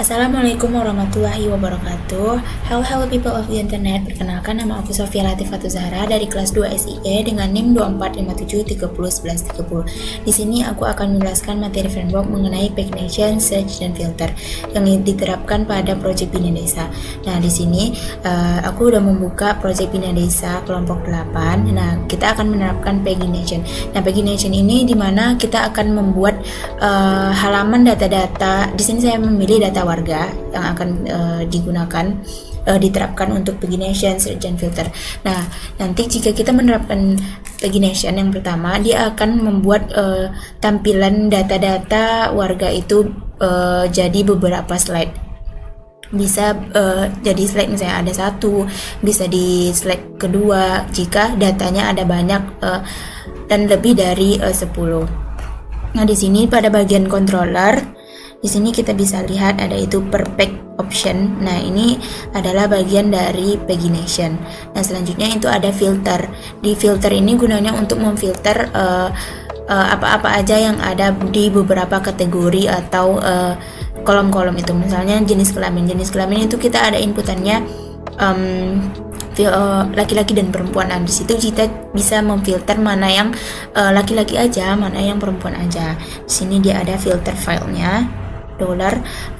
Assalamualaikum warahmatullahi wabarakatuh. Hello people of the internet. Perkenalkan, nama aku Sofia Latifatu Zahra dari kelas 2 SIE dengan NIM 2457301130. Di sini aku akan menjelaskan materi framework mengenai pagination, search, dan filter yang diterapkan pada Project Bina Desa. Nah, di sini aku udah membuka Project Bina Desa kelompok 8. Nah, kita akan menerapkan pagination. Nah, pagination ini dimana kita akan membuat halaman data-data. Di sini saya memilih data warga yang akan digunakan diterapkan untuk pagination, search, dan filter. Nah, nanti jika kita menerapkan pagination yang pertama, dia akan membuat tampilan data-data warga itu jadi beberapa slide. Bisa jadi slide misalnya ada satu, bisa di slide kedua jika datanya ada banyak dan lebih dari 10. Nah, di sini pada bagian controller, di sini kita bisa lihat ada itu perfect option. Nah, ini adalah bagian dari pagination. Nah, selanjutnya itu ada filter. Di filter ini gunanya untuk memfilter apa-apa aja yang ada di beberapa kategori atau kolom-kolom itu. Misalnya jenis kelamin. Jenis kelamin itu kita ada inputannya laki-laki dan perempuan. Nah, di situ kita bisa memfilter mana yang laki-laki aja, mana yang perempuan aja. Di sini dia ada filter filenya,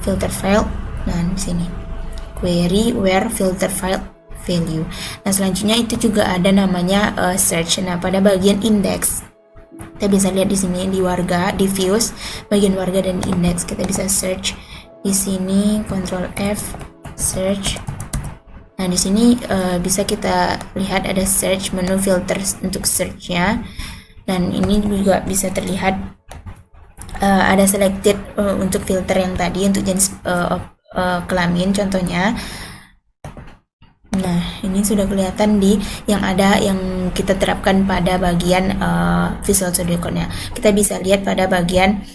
$filter file. Nah, di sini query where filter file value. Nah, selanjutnya itu juga ada namanya search. Nah, pada bagian index kita bisa lihat di sini di warga, di views, bagian warga dan index kita bisa search. Di sini Ctrl F search. Nah, di sini bisa kita lihat ada search, menu filter untuk search-nya. Dan ini juga bisa terlihat ada selected untuk filter yang tadi untuk jenis kelamin contohnya. Nah, ini sudah kelihatan di yang ada yang kita terapkan pada bagian Visual Studio Code-nya. Kita bisa lihat pada bagian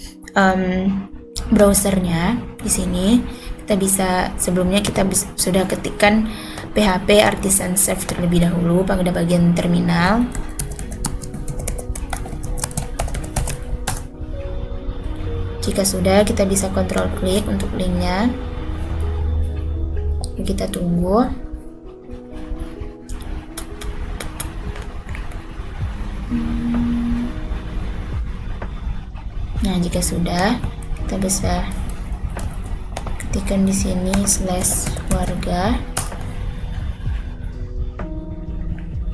browsernya. Di sini kita bisa, sebelumnya kita sudah ketikkan PHP Artisan Serve terlebih dahulu pada bagian terminal. Jika sudah, kita bisa kontrol klik untuk linknya. Kita tunggu. Nah, jika sudah, kita bisa ketikkan di sini /warga.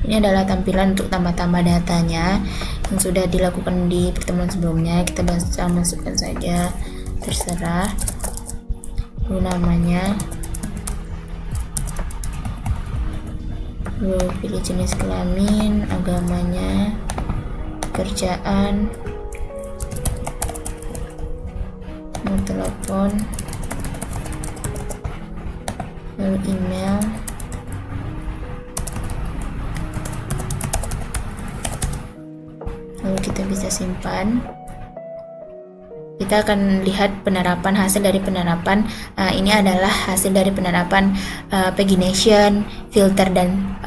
Ini adalah tampilan untuk tambah-tambah datanya yang sudah dilakukan di pertemuan sebelumnya. Kita bisa masukkan saja, terserah. Lalu namanya, lalu pilih jenis kelamin, agamanya, pekerjaan, nomor telepon, lalu email. Lalu kita bisa simpan. Kita akan lihat penerapan, hasil dari penerapan. Ini adalah hasil dari penerapan pagination, filter, dan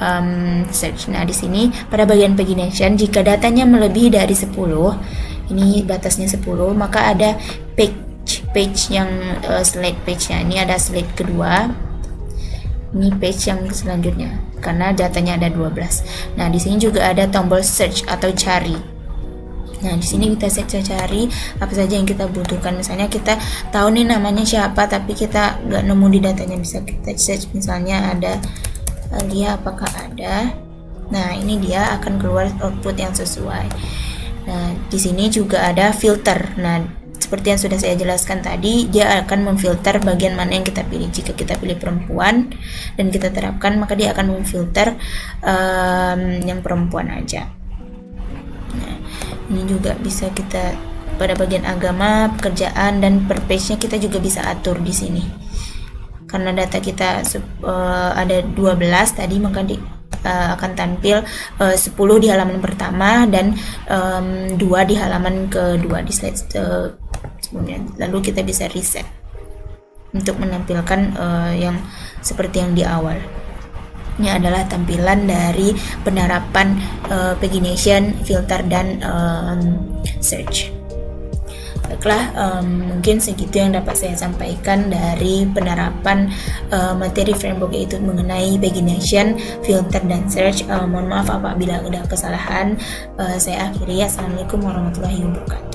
search. Nah, di sini pada bagian pagination, jika datanya melebihi dari 10, ini batasnya 10, maka ada page yang slide page-nya. Ini ada slide kedua. Ini page yang selanjutnya karena datanya ada 12. Nah, di sini juga ada tombol search atau cari. Nah, di sini kita cari apa saja yang kita butuhkan. Misalnya kita tahu nih namanya siapa, tapi kita nggak nemu di datanya, bisa kita search. Misalnya ada Alia, apakah ada? Nah, ini dia akan keluar output yang sesuai. Nah, di sini juga ada filter. Nah, seperti yang sudah saya jelaskan tadi, dia akan memfilter bagian mana yang kita pilih. Jika kita pilih perempuan dan kita terapkan, maka dia akan memfilter yang perempuan aja. Nah, ini juga bisa kita pada bagian agama, pekerjaan, dan per page-nya kita juga bisa atur di sini. Karena data kita ada 12 tadi, maka akan tampil 10 di halaman pertama dan 2 di halaman kedua di slide sebelumnya. Lalu kita bisa reset untuk menampilkan yang seperti yang di awal. Ini adalah tampilan dari penerapan pagination, filter, dan search. Baiklah, mungkin segitu yang dapat saya sampaikan dari penerapan materi framework itu mengenai pagination, filter, dan search. Mohon maaf apabila ada kesalahan. Saya akhiri. Assalamualaikum warahmatullahi wabarakatuh.